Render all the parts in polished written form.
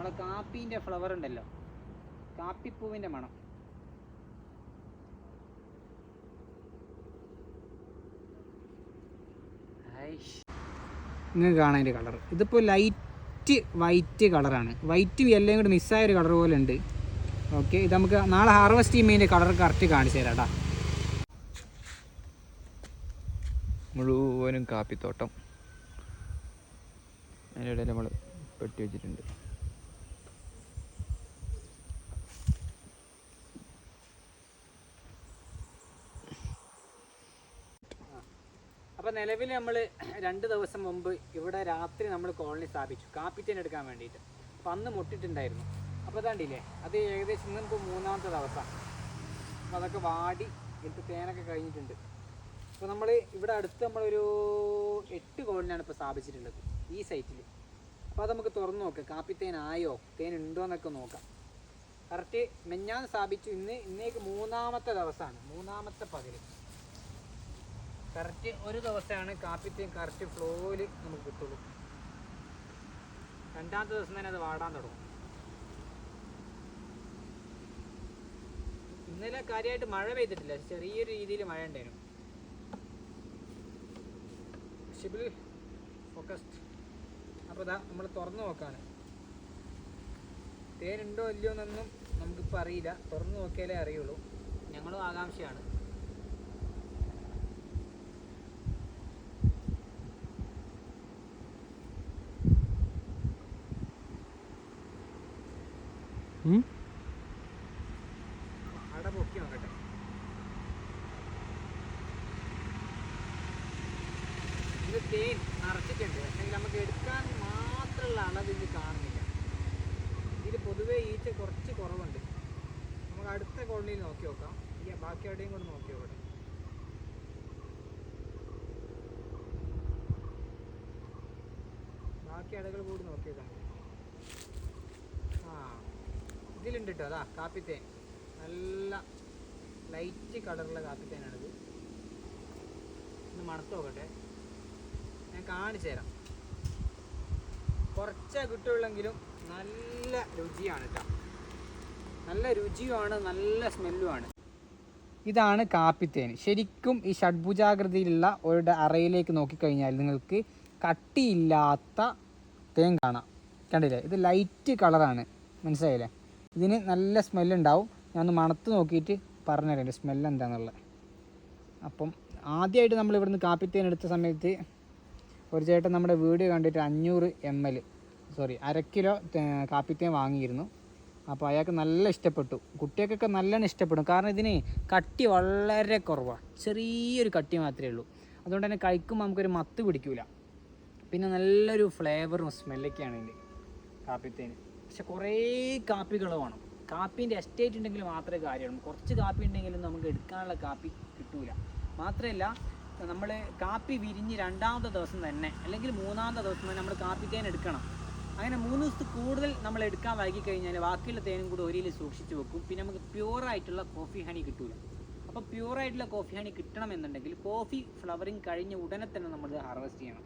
നമ്മളെ കാപ്പീൻ്റെ ഫ്ലവർ ഉണ്ടല്ലോ, കാപ്പിപ്പൂവിൻ്റെ മണം. നിങ്ങൾക്ക് കാണാൻ അതിൻ്റെ കളർ. ഇതിപ്പോൾ ലൈറ്റ് വൈറ്റ് കളറാണ്, വൈറ്റും യെല്ലോയും കൂടി മിസ്സായൊരു കളർ പോലെ ഉണ്ട്. ഓക്കെ, ഇത് നമുക്ക് നാളെ ഹാർവെസ്റ്റ് ചെയ്യുമ്പോൾ ഇതിൻ്റെ കളർ കറക്റ്റ് കാണിച്ചു തരാം കേട്ടോ. മുഴുവനും കാപ്പിത്തോട്ടം, അതിൻ്റെ ഇടയിൽ നമ്മൾ പെട്ടി വെച്ചിട്ടുണ്ട്. അപ്പോൾ നിലവിൽ നമ്മൾ 2 ദിവസം മുമ്പ് ഇവിടെ രാത്രി നമ്മൾ കോളനി സ്ഥാപിച്ചു കാപ്പിത്തേൻ എടുക്കാൻ വേണ്ടിയിട്ട്. അപ്പോൾ അന്ന് മുട്ടിട്ടുണ്ടായിരുന്നു. അപ്പോൾ അതാണ്ടില്ലേ, അത് ഏകദേശം ഇന്നിപ്പോൾ 3ാമത്തെ ദിവസമാണ്. അപ്പോൾ അതൊക്കെ വാടി ഇതിൽ തേനൊക്കെ കഴിഞ്ഞിട്ടുണ്ട്. അപ്പോൾ നമ്മൾ ഇവിടെ അടുത്ത് നമ്മളൊരു 8 കോളനിയാണ് ഇപ്പോൾ സ്ഥാപിച്ചിട്ടുള്ളത് ഈ സൈറ്റിൽ. അപ്പോൾ അത് നമുക്ക് തുറന്നു നോക്കാം, കാപ്പിത്തേൻ ആയോ, തേൻ ഉണ്ടോ എന്നൊക്കെ നോക്കാം. കറക്റ്റ് മെഞ്ഞാന്ന് സ്ഥാപിച്ചു, ഇന്നേക്ക് 3ാമത്തെ ദിവസമാണ്, 3ാമത്തെ പകൽ. കറക്റ്റ് ഒരു ദിവസമാണ് കാപ്പിത്തേൻ കറക്റ്റ് ഫ്ലോയിൽ നമുക്ക് കിട്ടുള്ളൂ. 2ാമത്തെ ദിവസം തന്നെ അത് വാടാൻ തുടങ്ങും. ഇന്നലെ കാര്യമായിട്ട് മഴ പെയ്തിട്ടില്ല, ചെറിയൊരു രീതിയിൽ മഴ ഉണ്ടായിരുന്നു. ഷിബിൾ ഫോക്കസ്ഡ്. അപ്പോൾ ഇതാ നമ്മൾ തുറന്നു നോക്കാണ്, തേനുണ്ടോ ഇല്ലയോ എന്നൊന്നും നമുക്കിപ്പോൾ അറിയില്ല, തുറന്നു നോക്കിയാലേ അറിയുള്ളൂ. ഞങ്ങളും ആകാംക്ഷയാണ്. അവിടെ പൊക്കി നോക്കട്ടെ. ഇത് തേൻ നിറച്ചിട്ടുണ്ട്, പക്ഷേ നമുക്ക് എടുക്കാൻ മാത്രമുള്ള അളവ് ഇത് കാണുന്നില്ല. ഇതിൽ പൊതുവേ ഈച്ച കുറച്ച് കുറവുണ്ട്. നമുക്ക് അടുത്ത കോളനിയിൽ നോക്കി നോക്കാം, ബാക്കി എവിടെയും കൂടെ നോക്കി നോക്കട്ടെ. ബാക്കി അടകൾ കൂടി നോക്കി നോക്കാം. ഇതിലുണ്ട് കേട്ടോ, അതാ കാപ്പിത്തേൻ, നല്ല ലൈറ്റ് കളറുള്ള കാപ്പിത്തേനാണിത്. ഒന്ന് മണത്ത് നോക്കട്ടെ, ഞാൻ കാണിച്ചു തരാം. കുറച്ചേ കിട്ടുള്ളെങ്കിലും നല്ല രുചിയാണ് കേട്ടോ, നല്ല രുചിയുമാണ്, നല്ല സ്മെല്ലുമാണ്. ഇതാണ് കാപ്പിത്തേൻ. ശരിക്കും ഈ ഷഡ്ഭുജാകൃതിയിലുള്ള ഒരു അറയിലേക്ക് നോക്കിക്കഴിഞ്ഞാൽ നിങ്ങൾക്ക് കട്ടിയില്ലാത്ത തേൻ കാണാം. കണ്ടില്ലേ, ഇത് ലൈറ്റ് കളറാണ്, മനസ്സിലായില്ലേ? ഇതിന് നല്ല സ്മെല്ലുണ്ടാവും. ഞാനൊന്ന് മണത്ത് നോക്കിയിട്ട് പറഞ്ഞുതരാം എൻ്റെ സ്മെല്ല് എന്താണെന്നുള്ളത്. അപ്പം ആദ്യമായിട്ട് നമ്മൾ ഇവിടുന്ന് കാപ്പിത്തേൻ എടുത്ത സമയത്ത് ഒരു ചേട്ടൻ നമ്മുടെ വീഡിയോ കണ്ടിട്ട് 500 ml അര കിലോ കാപ്പിത്തേൻ വാങ്ങിയിരുന്നു. അപ്പോൾ അയാൾക്ക് നല്ല ഇഷ്ടപ്പെട്ടു, കുട്ടികൾക്കൊക്കെ നല്ലോണം ഇഷ്ടപ്പെടും. കാരണം ഇതിന് കട്ടി വളരെ കുറവാണ്, ചെറിയൊരു കട്ടി മാത്രമേ ഉള്ളൂ. അതുകൊണ്ട് തന്നെ കഴിക്കുമ്പോൾ നമുക്കൊരു മത്ത് പിടിക്കില്ല. പിന്നെ നല്ലൊരു ഫ്ലേവറും സ്മെല്ലൊക്കെയാണ് ഇതിൻ്റെ കാപ്പിത്തേന്. പക്ഷെ കുറേ കാപ്പികൾ വേണം, കാപ്പീൻ്റെ എസ്റ്റേറ്റ് ഉണ്ടെങ്കിൽ മാത്രമേ കാര്യമുള്ളൂ. കുറച്ച് കാപ്പി ഉണ്ടെങ്കിലും നമുക്ക് എടുക്കാനുള്ള കാപ്പി കിട്ടൂല. മാത്രമല്ല നമ്മൾ കാപ്പി വിരിഞ്ഞ് 2ാമത്തെ ദിവസം തന്നെ അല്ലെങ്കിൽ 3ാമത്തെ ദിവസം തന്നെ നമ്മൾ കാപ്പിത്തേൻ എടുക്കണം. അങ്ങനെ 3 ദിവസത്തിൽ കൂടുതൽ നമ്മൾ എടുക്കാൻ വൈകി കഴിഞ്ഞാൽ ബാക്കിയുള്ള തേനും കൂടി ഒരിയിൽ സൂക്ഷിച്ച് വെക്കും. പിന്നെ നമുക്ക് പ്യുവറായിട്ടുള്ള കോഫി ഹണി കിട്ടൂല. അപ്പോൾ പ്യുവറായിട്ടുള്ള കോഫി ഹണി കിട്ടണമെന്നുണ്ടെങ്കിൽ കോഫി ഫ്ലവറിങ് കഴിഞ്ഞ ഉടനെ തന്നെ നമ്മൾ ഹാർവെസ്റ്റ് ചെയ്യണം.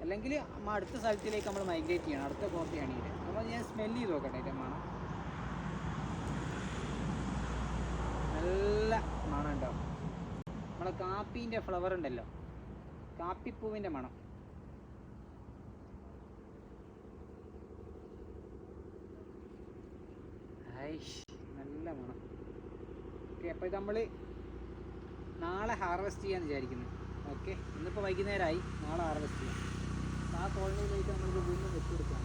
അല്ലെങ്കിൽ അടുത്ത സ്ഥലത്തിലേക്ക് നമ്മൾ മൈഗ്രേറ്റ് ചെയ്യണം, അടുത്ത കോഫി ഹണിയിൽ. അപ്പോൾ ഞാൻ സ്മെല്ല് ചെയ്ത് നോക്കട്ടെ അതിൻ്റെ മണം. നല്ല മണം ഉണ്ടാവും. നമ്മളെ കാപ്പീൻ്റെ ഫ്ലവർ ഉണ്ടല്ലോ, കാപ്പിപ്പൂവിൻ്റെ മണം. നല്ല മണം. ഓക്കെ, അപ്പോൾ ഇത് നമ്മൾ നാളെ ഹാർവെസ്റ്റ് ചെയ്യാമെന്ന് വിചാരിക്കുന്നു. ഓക്കെ, ഇന്നിപ്പോൾ വൈകുന്നേരമായി, നാളെ ഹാർവെസ്റ്റ് ചെയ്യാം. ആ കോളനിയിലേക്ക് നമ്മൾക്ക് വീണ്ടും വെച്ചെടുക്കാം.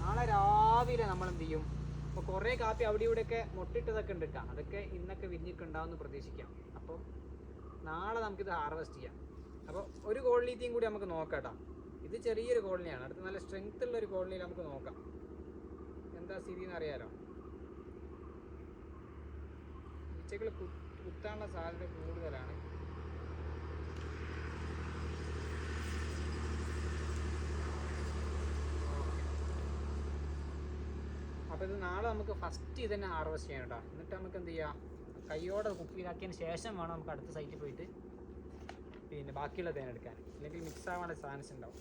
നാളെ രാവിലെ നമ്മൾ എന്ത് ചെയ്യും, അപ്പോൾ കുറേ കാപ്പി അവിടെ ഇവിടെയൊക്കെ മുട്ടിട്ടതൊക്കെ ഉണ്ട് കേട്ടോ, അതൊക്കെ ഇന്നൊക്കെ വിരിഞ്ഞിട്ടുണ്ടാവുമെന്ന് പ്രതീക്ഷിക്കാം. അപ്പോൾ നാളെ നമുക്കിത് ഹാർവെസ്റ്റ് ചെയ്യാം. അപ്പോൾ ഒരു കോളനിയും കൂടി നമുക്ക് നോക്കാം കേട്ടോ. ഇത് ചെറിയൊരു കോളനിയാണ്, അടുത്ത് നല്ല സ്ട്രെങ്ത് ഉള്ള ഒരു കോളനിയിൽ നമുക്ക് നോക്കാം എന്താ സ്ഥിതി എന്ന് അറിയാലോ. ഈച്ചകൾ കുത്താനുള്ള സാധ്യത കൂടുതലാണ്. അപ്പോൾ ഇത് നാളെ നമുക്ക് ഫസ്റ്റ് ഇത് തന്നെ ഹാർവെസ്റ്റ് ചെയ്യണം കേട്ടോ. എന്നിട്ട് നമുക്ക് എന്ത് ചെയ്യാം, കൈയോടെ കുപ്പിയിലാക്കിയതിന് ശേഷം വേണം നമുക്ക് അടുത്ത സൈറ്റിൽ പോയിട്ട് പിന്നെ ബാക്കിയുള്ള തേൻ എടുക്കാൻ, അല്ലെങ്കിൽ മിക്സ് ആവാനുള്ള ചാൻസ് ഉണ്ടാവും.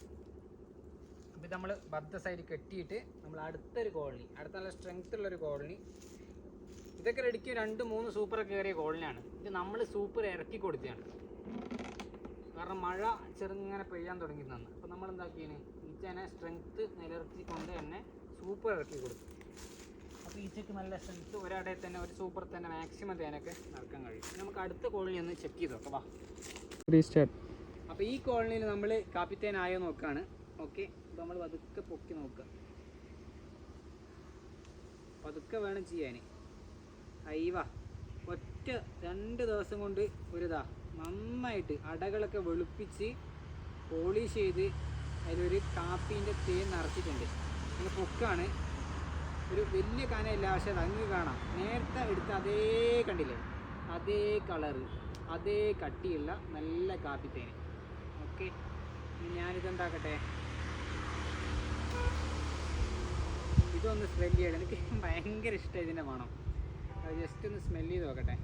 അപ്പോൾ നമ്മൾ ബദ്ധ സൈഡ് കെട്ടിയിട്ട് നമ്മൾ അടുത്തൊരു കോളനി, അടുത്ത നല്ല സ്ട്രെങ്ത് ഉള്ളൊരു കോളനി, ഇതൊക്കെ റെഡിക്ക് 2-3 സൂപ്പറൊക്കെ കയറിയ കോളനിയാണ്. ഇത് നമ്മൾ സൂപ്പർ ഇറക്കി കൊടുത്തതാണ്, കാരണം മഴ ചെറുങ്ങനെ പെയ്യാൻ തുടങ്ങി തന്നു. അപ്പോൾ നമ്മൾ എന്താക്കിയാണ് ഈച്ചേനെ സ്ട്രെങ്ത്ത് നിലനിർത്തിക്കൊണ്ട് തന്നെ സൂപ്പർ ഇറക്കി കൊടുത്തു. അപ്പോൾ ഈച്ചയ്ക്ക് നല്ല സ്ട്രെങ്ത്ത് ഒരാടെ തന്നെ ഒരു സൂപ്പർ തന്നെ മാക്സിമം തേനൊക്കെ നടക്കാൻ കഴിയും. നമുക്ക് അടുത്ത കോളനി ഒന്ന് ചെക്ക് ചെയ്ത് നോക്കാം. വാ റീസ്റ്റാർട്ട്. അപ്പോൾ ഈ കോളനിയിൽ നമ്മൾ കാപ്പിത്തേനായോ നോക്കുകയാണ്. ഓക്കെ, നമ്മൾ പതുക്കെ പൊക്കി നോക്കുക, പതുക്കെ വേണം ചെയ്യാൻ. അയ്യവാ, ഒറ്റ 2 ദിവസം കൊണ്ട് നന്നായിട്ട് അടകളൊക്കെ വെളുപ്പിച്ച് പോളിഷ് ചെയ്ത് അതിലൊരു കാപ്പീൻ്റെ തേൻ നിറച്ചിട്ടുണ്ട്. അങ്ങനെ പൊക്കാണ്, ഒരു വലിയ കനയില്ല, പക്ഷേ അത് അങ്ങ് കാണാം. നേരത്തെ എടുത്ത അതേ കണ്ടില്ലേ, അതേ കളറ്, അതേ കട്ടിയുള്ള നല്ല കാപ്പിത്തേന്. ഓക്കെ, ഞാനിതെന്താക്കട്ടെ, ഇതൊന്ന് സ്മെല്ല് ചെയ്യണം. എനിക്ക് ഭയങ്കര ഇഷ്ടമായി ഇതിൻ്റെ മണം. അത് ജസ്റ്റ് ഒന്ന് സ്മെല്ല് ചെയ്ത് നോക്കട്ടെ.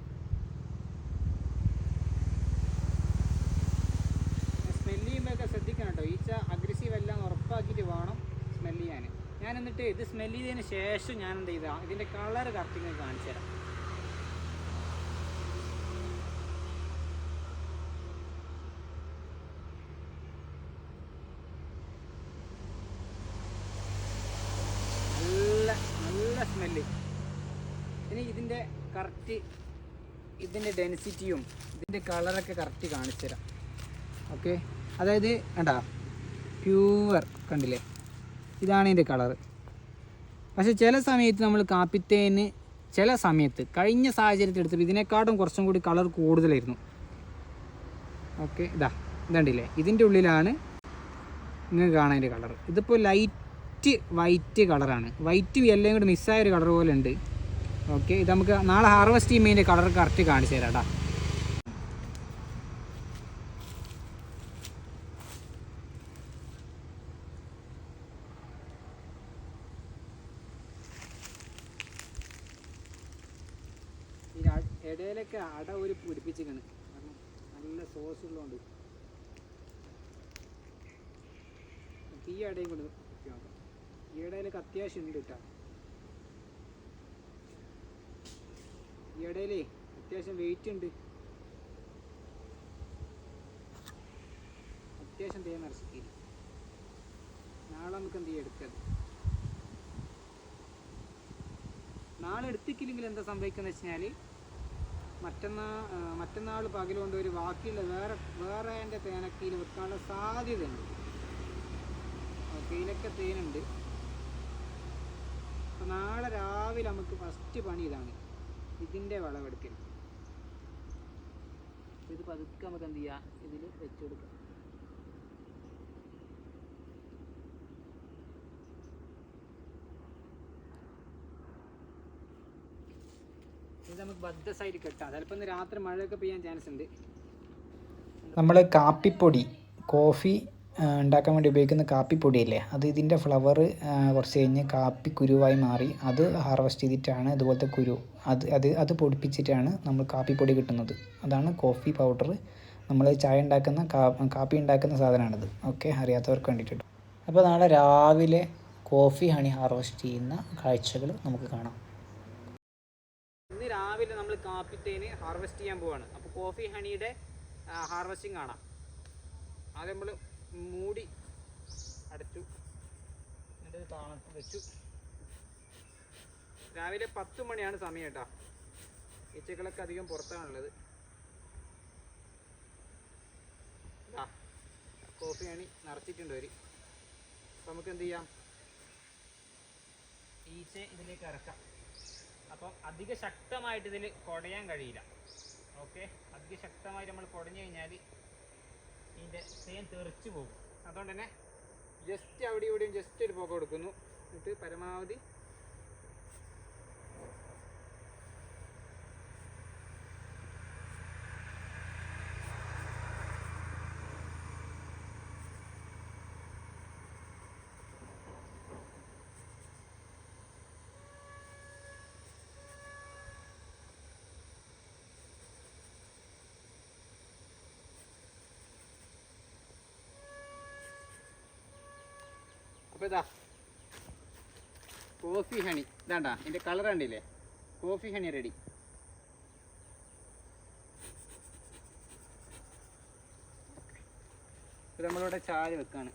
സ്മെല്ല് ചെയ്യുമ്പോഴൊക്കെ ശ്രദ്ധിക്കണം കേട്ടോ, ഈച്ച അഗ്രസീവ് എല്ലാം ഉറപ്പാക്കിയിട്ട് വേണം സ്മെല്ല് ചെയ്യാൻ. ഞാൻ എന്നിട്ട് ഇത് സ്മെല്ല് ചെയ്തതിന് ശേഷം ഞാൻ എന്ത് ചെയ്താൽ ഇതിൻ്റെ കളർ കറക്റ്റിങ് കാണിച്ചു തരാം. നല്ല സ്മെല്ല്. ഇനി ഇതിൻ്റെ കറക്റ്റ് ഇതിൻ്റെ ഡെൻസിറ്റിയും ഇതിൻ്റെ കളറൊക്കെ കറക്റ്റ് കാണിച്ചു തരാം. ഓക്കെ, അതായത് കണ്ടാ പ്യൂവർ കണ്ടില്ലേ, ഇതാണ് ഇതിൻ്റെ കളറ്. പക്ഷേ ചില സമയത്ത് നമ്മൾ കാപ്പിത്തേന് ചില സമയത്ത് കഴിഞ്ഞ സാഹചര്യത്തിൽ എടുത്തപ്പോൾ ഇതിനെക്കാട്ടും കുറച്ചും കൂടി കളർ കൂടുതലായിരുന്നു. ഓക്കെ, ഇതുണ്ടില്ലേ, ഇതിൻ്റെ ഉള്ളിലാണ് നിങ്ങൾക്ക് കാണാൻ അതിൻ്റെ കളർ. ഇതിപ്പോൾ ലൈറ്റ് വൈറ്റ് കളറാണ്, വൈറ്റും എല്ലാം കൂടി മിസ്സായൊരു കളർ പോലെ ഉണ്ട്. ഓക്കെ, ഇത് നമുക്ക് നാളെ ഹാർവെസ്റ്റ് ചെയ്യുമ്പോൾ ഇതിൻ്റെ കളർ കറക്റ്റ് കാണിച്ചു തരാം കേട്ടോ. ഇടയിലൊക്കെ അട ഒരു പിടിപ്പിച്ചിരിക്കണം, കാരണം നല്ല സോസ് ഉള്ളതുകൊണ്ട്. ഈ ഇടയും കൊണ്ട് നോക്കാം, ഈ ഇടയിലൊക്കെ അത്യാവശ്യം ഉണ്ട് കേട്ടോ. ഈ ഇടയിലേ അത്യാവശ്യം വെയിറ്റ് ഉണ്ട്, അത്യാവശ്യം തേൻ നിറച്ചിട്ട്. നാളെ നമുക്ക് എന്ത് ചെയ്യാം, എടുക്കാം. നാളെ എടുത്തിക്കില്ലെങ്കിൽ എന്താ സംഭവിക്കുന്നത് വെച്ച് കഴിഞ്ഞാൽ മറ്റന്നാൾ പകൽ കൊണ്ട് ഒരു ബാക്കിയുള്ള വേറെ എൻ്റെ തേനക്കയിൽ വെക്കാനുള്ള സാധ്യതയുണ്ട്. ഓക്കെ, ഇതിലൊക്കെ തേനുണ്ട്. അപ്പോൾ നാളെ രാവിലെ നമുക്ക് ഫസ്റ്റ് പണി ഇതാണ്, ഇതിൻ്റെ വിളവെടുക്കൽ. ഇത് പതുക്കെ നമുക്ക് എന്ത് ചെയ്യാം, ഇതിൽ വെച്ച് കൊടുക്കാം. ഇത് നമുക്ക് ബദ്ധസായിട്ട് കെട്ടാം, ചിലപ്പോൾ ഇന്ന് രാത്രി മഴയൊക്കെ പെയ്യാൻ ചാൻസ് ഉണ്ട്. നമ്മൾ കാപ്പിപ്പൊടി, കോഫി ഉണ്ടാക്കാൻ വേണ്ടി ഉപയോഗിക്കുന്ന കാപ്പിപ്പൊടിയില്ലേ, അത് ഇതിൻ്റെ ഫ്ലവർ കുറച്ച് കഴിഞ്ഞ് കാപ്പി കുരുവായി മാറി അത് ഹാർവെസ്റ്റ് ചെയ്തിട്ടാണ് ഇതുപോലത്തെ കുരു അത് പൊടിപ്പിച്ചിട്ടാണ് നമ്മൾ കാപ്പിപ്പൊടി കിട്ടുന്നത്. അതാണ് കോഫി പൗഡർ. നമ്മൾ ചായ ഉണ്ടാക്കുന്ന കാപ്പി ഉണ്ടാക്കുന്ന സാധനമാണിത്. ഓക്കെ, അറിയാത്തവർക്ക് വേണ്ടിയിട്ട്. അപ്പോൾ നാളെ രാവിലെ കോഫി ഹണി ഹാർവെസ്റ്റ് ചെയ്യുന്ന കാഴ്ചകൾ നമുക്ക് കാണാം. ഇന്ന് രാവിലെ നമ്മൾ കാപ്പിത്തേന് ഹാർവെസ്റ്റ് ചെയ്യാൻ പോവാണ്. അപ്പോൾ കോഫി ഹണിയുടെ ഹാർവെസ്റ്റിംഗ് കാണാം. ആദ്യം നമ്മൾ മൂടി അടച്ചു, എന്നിട്ട് താണത്ത് വെച്ചു. രാവിലെ 10 മണിയാണ് സമയം കേട്ടോ. ഈച്ചകളൊക്കെ അധികം പുറത്താണുള്ളത്. കോഫി ഹണി നിറച്ചിട്ടുണ്ട് അവർ. അപ്പോൾ നമുക്ക് എന്ത് ചെയ്യാം, ഈച്ച ഇതിലേക്ക് ഇറക്കാം. അപ്പം അധിക ശക്തമായിട്ട് ഇതിൽ കുടയാൻ കഴിയില്ല. ഓക്കെ, അധിക ശക്തമായിട്ട് നമ്മൾ കുടഞ്ഞു കഴിഞ്ഞാൽ ഇതിൻ്റെ തേൻ തെറിച്ച് പോകും. അതുകൊണ്ട് തന്നെ ജസ്റ്റ് അവിടെ ഇവിടെയും ജസ്റ്റ് ഒരു പുക കൊടുക്കുന്നു. എന്നിട്ട് പരമാവധി അപ്പോൾ ഇതാ കോഫി ഹണി ഇതാണ്ടാ ഇതിൻ്റെ കളർ കണ്ടില്ലേ, കോഫി ഹണി റെഡി. ഇത് നമ്മളിവിടെ ചായ വെക്കാണ്.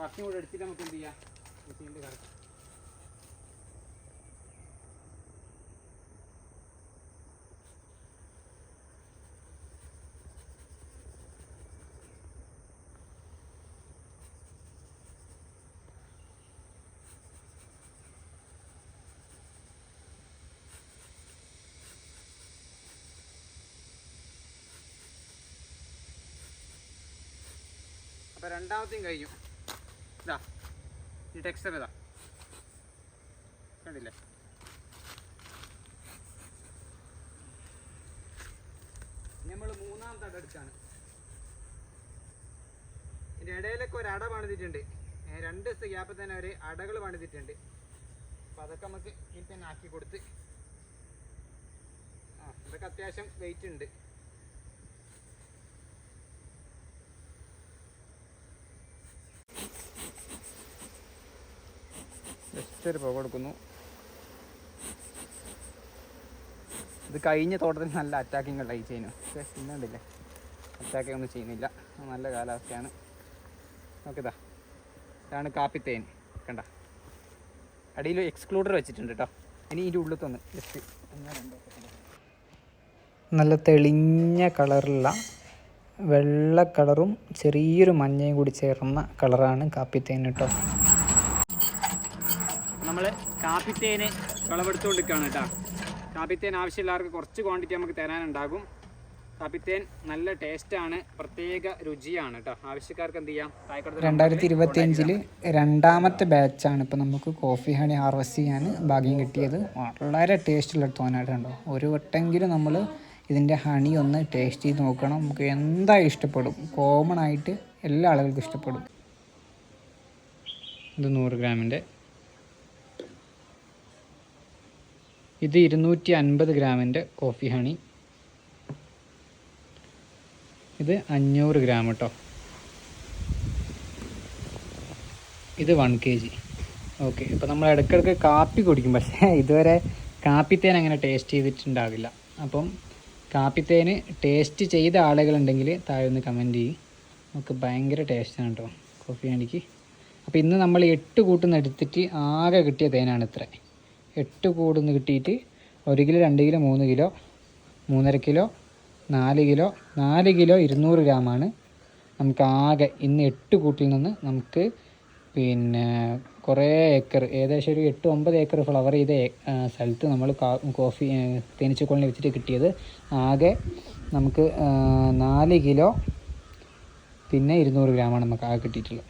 വർഷം കൂടെ എടുത്തിട്ട് നമുക്ക് എന്ത് ചെയ്യാം, മെഷീനിൽ കറക്കാം. അപ്പോൾ രണ്ടാമത്തെയും കഴിഞ്ഞു. ഇതാ ഈ ടെക്സ്ചർ ഇതാ കണ്ടില്ലേ. നമ്മൾ മൂന്നാമത്തെ അട എടുക്കാണ്. ഇതിൻ്റെ ഇടയിലൊക്കെ ഒരു അട പണിതിട്ടുണ്ട്. 2 ദിവസത്തെ ഗ്യാപ്പിൽ തന്നെ ഒരു അടകൾ പണിതിട്ടുണ്ട്. അപ്പോൾ അതൊക്കെ നമുക്ക് ഇതിൽ തന്നെ ആക്കി കൊടുത്ത്, ഇതൊക്കെ അത്യാവശ്യം വെയിറ്റ് ഉണ്ട്. ജസ്റ്റ് ഒരു പുക കൊടുക്കുന്നു. ഇത് കഴിഞ്ഞ തോട്ടത്തിൽ നല്ല അറ്റാക്കിങ് ഉള്ള ഈ ചെയ്യുന്നു. പക്ഷേ ഇന്നുണ്ടില്ലേ, അറ്റാക്കിങ് ഒന്നും ചെയ്യുന്നില്ല. നല്ല കാലാവസ്ഥയാണ്. നോക്കിതാ, ഇതാണ് കാപ്പിത്തേൻ. കണ്ട അടിയിൽ എക്സ്ക്ലൂഡർ വെച്ചിട്ടുണ്ട് കേട്ടോ. ഇനി ഇതിൻ്റെ ഉള്ളിൽ തന്നെ ജസ്റ്റ് നല്ല തെളിഞ്ഞ കളറുള്ള വെള്ള കളറും ചെറിയൊരു മഞ്ഞയും കൂടി ചേർന്ന കളറാണ് കാപ്പിത്തേൻ കേട്ടോ. നമ്മൾ കാപ്പിത്തേന് വിളവെടുത്തുകൊണ്ടിരിക്കുകയാണ് കേട്ടോ. കാപ്പിത്തേൻ ആവശ്യമുള്ളവർക്ക് കുറച്ച് ക്വാണ്ടിറ്റി നമുക്ക് തരാനുണ്ടാകും. കാപ്പിത്തേൻ നല്ല ടേസ്റ്റാണ്, പ്രത്യേക രുചിയാണ് കേട്ടോ. ആവശ്യക്കാർക്ക് എന്ത് ചെയ്യാം, 2025 രണ്ടാമത്തെ ബാച്ചാണ് ഇപ്പോൾ നമുക്ക് കോഫി ഹണി ഹാർവെസ്റ്റ് ചെയ്യാൻ ഭാഗ്യം കിട്ടിയത്. വളരെ ടേസ്റ്റുള്ള തോന്നായിട്ടുണ്ടോ. ഒരു വട്ടെങ്കിലും നമ്മൾ ഇതിൻ്റെ ഹണി ഒന്ന് ടേസ്റ്റ് ചെയ്ത് നോക്കണം. നമുക്ക് എന്തായാലും ഇഷ്ടപ്പെടും. കോമൺ ആയിട്ട് എല്ലാ ആളുകൾക്കും ഇഷ്ടപ്പെടും. ഇത് 100 ഗ്രാമിൻ്റെ, ഇത് 250 ഗ്രാമിൻ്റെ കോഫി ഹണി, ഇത് 500 ഗ്രാം കേട്ടോ. ഇത് 1 kg. ഓക്കെ, ഇപ്പോൾ നമ്മൾ ഇടയ്ക്കിടയ്ക്ക് കാപ്പി കുടിക്കും, പക്ഷേ ഇതുവരെ കാപ്പിത്തേൻ അങ്ങനെ ടേസ്റ്റ് ചെയ്തിട്ടുണ്ടാവില്ല. അപ്പം കാപ്പിത്തേന് ടേസ്റ്റ് ചെയ്ത ആളുകളുണ്ടെങ്കിൽ താഴെ ഒന്ന് കമൻറ്റ് ചെയ്യും. നമുക്ക് ഭയങ്കര ടേസ്റ്റാണ് കേട്ടോ കോഫി ഹണിക്ക്. അപ്പോൾ ഇന്ന് നമ്മൾ 8 കൂട്ടുന്ന എടുത്തിട്ട് ആകെ കിട്ടിയ തേനാണ് ഇത്ര. 8 കൂടുന്ന് കിട്ടിയിട്ട് 1 kilo, 2 kilo, 3 kilo, 3.5 kilo, 4 kilo, 4 kilo 200 ഗ്രാമാണ് നമുക്ക് ആകെ ഇന്ന് 8 കൂട്ടിൽ നിന്ന് നമുക്ക് പിന്നെ കുറേ ഏക്കർ, ഏകദേശം ഒരു 8-9 ഏക്കർ ഫ്ലവർ ചെയ്ത സ്ഥലത്ത് നമ്മൾ കോഫി തേനീച്ചക്കോളിനെ വെച്ചിട്ട് കിട്ടിയത് ആകെ നമുക്ക് 4 കിലോ പിന്നെ 200 ഗ്രാമാണ് നമുക്ക് ആകെ കിട്ടിയിട്ടുള്ളത്.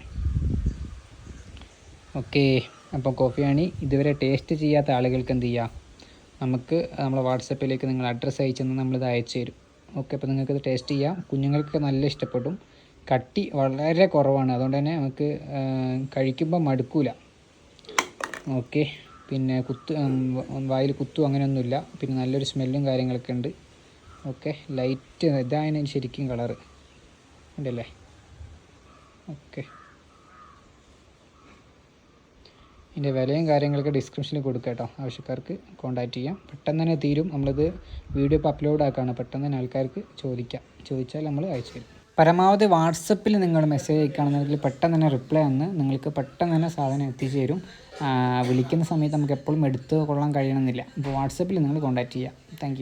ഓക്കെ, അപ്പോൾ കോഫി ഹണി ഇതുവരെ ടേസ്റ്റ് ചെയ്യാത്ത ആളുകൾക്ക് എന്ത് ചെയ്യുക, നമുക്ക് നമ്മളെ വാട്സപ്പിലേക്ക് നിങ്ങൾ അഡ്രസ്സ് അയച്ചെന്ന് നമ്മളിത് അയച്ചു തരും. ഓക്കെ, അപ്പോൾ നിങ്ങൾക്കിത് ടേസ്റ്റ് ചെയ്യാം. കുഞ്ഞുങ്ങൾക്ക് നല്ല ഇഷ്ടപ്പെടും. കട്ടി വളരെ കുറവാണ്, അതുകൊണ്ട് തന്നെ നമുക്ക് കഴിക്കുമ്പോൾ മടുക്കൂല. ഓക്കെ, പിന്നെ വായിൽ കുത്തും അങ്ങനെയൊന്നുമില്ല. പിന്നെ നല്ലൊരു സ്മെല്ലും കാര്യങ്ങളൊക്കെ ഉണ്ട്. ഓക്കെ, ലൈറ്റ് ഇതാണ് ശരിക്കും കളറ് ഉണ്ടല്ലേ. ഓക്കെ, ഇതിൻ്റെ വിലയും കാര്യങ്ങളൊക്കെ ഡിസ്ക്രിപ്ഷനിൽ കൊടുക്കുക കേട്ടോ. ആവശ്യക്കാർക്ക് കോൺടാക്റ്റ് ചെയ്യാം. പെട്ടെന്ന് തന്നെ തീരും. നമ്മളിത് വീഡിയോ ഇപ്പോൾ അപ്ലോഡ് ആക്കുകയാണ്. പെട്ടെന്ന് തന്നെ ആൾക്കാർക്ക് ചോദിച്ചാൽ നമ്മൾ അയച്ചു തരും. പരമാവധി വാട്സപ്പിൽ നിങ്ങൾ മെസ്സേജ് അയക്കുകയാണെന്നുണ്ടെങ്കിൽ പെട്ടെന്ന് തന്നെ റിപ്ലൈ വന്ന് നിങ്ങൾക്ക് പെട്ടെന്ന് തന്നെ സാധനം എത്തിച്ചു തരും. വിളിക്കുന്ന സമയത്ത് നമുക്ക് എപ്പോഴും എടുത്ത് കൊള്ളാൻ കഴിയണമെന്നില്ല. അപ്പോൾ വാട്സപ്പിൽ നിങ്ങൾ കോൺടാക്റ്റ് ചെയ്യുക. താങ്ക്